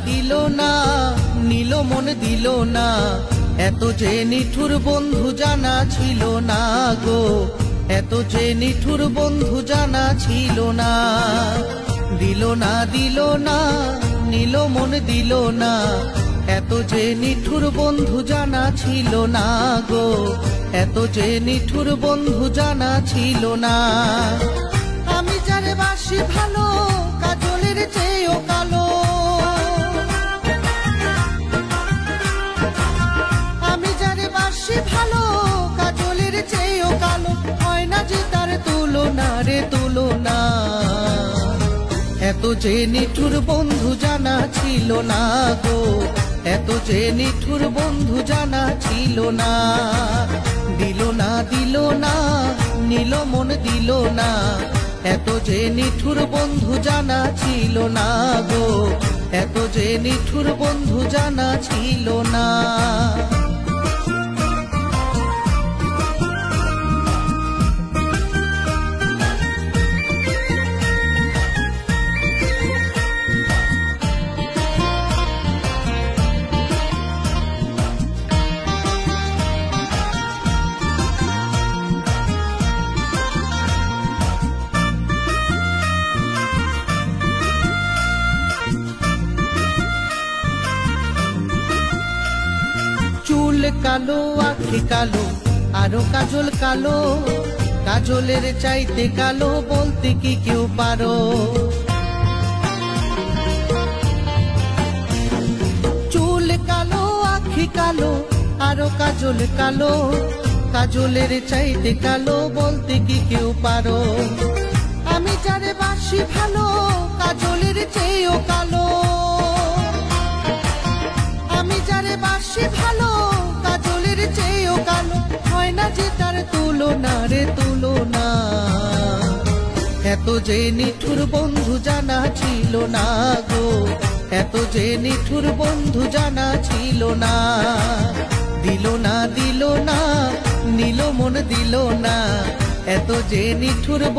দিল না নিল মন দিল না, এত যে নিঠুর বন্ধু জানা ছিল না গো, এত যে নিঠুর বন্ধু জানা ছিল না। দিল না নিল মন দিল না, এত যে নিঠুর বন্ধু জানা ছিল না গো, এত যে নিঠুর বন্ধু জানা ছিল না। আমি যারে বাসি ভালো কাজলের চেয়েও কালো, আমি যারে বাসি ভালো কাজলের চেয়েও কালো, হয় না যে তার তুলনা রে তুলনা। এত যে নিঠুর বন্ধু জানা ছিল না গো, এত যে নিঠুর বন্ধু জানা ছিল না। দিল না নিল মন দিল না, এত যে নিঠুর বন্ধু জানা ছিল না গো, এত যে নিঠুর বন্ধু জানা ছিল না। চুল কালো আখি কালো আরো কাজল কালো, কাজলের চাইতে কালো বলতে কি কেউ পারো। চুল কালো আখি কালো আরো কাজল কালো, কাজলের চাইতে কালো বলতে কি কেউ পারো। আমি যারে বাসি ভালো কাজলের চেয়েও কালো, আমি যারে বাসি ভালো কাজলের চেয়েও কালো, হয় না যে তার তুলনা রে তুলনা। এত যে নিঠুর বন্ধু জানা ছিল না গো, এত যে নিঠুর বন্ধু জানা ছিল না। দিল না নিল মন দিল না, এত যে নিঠুর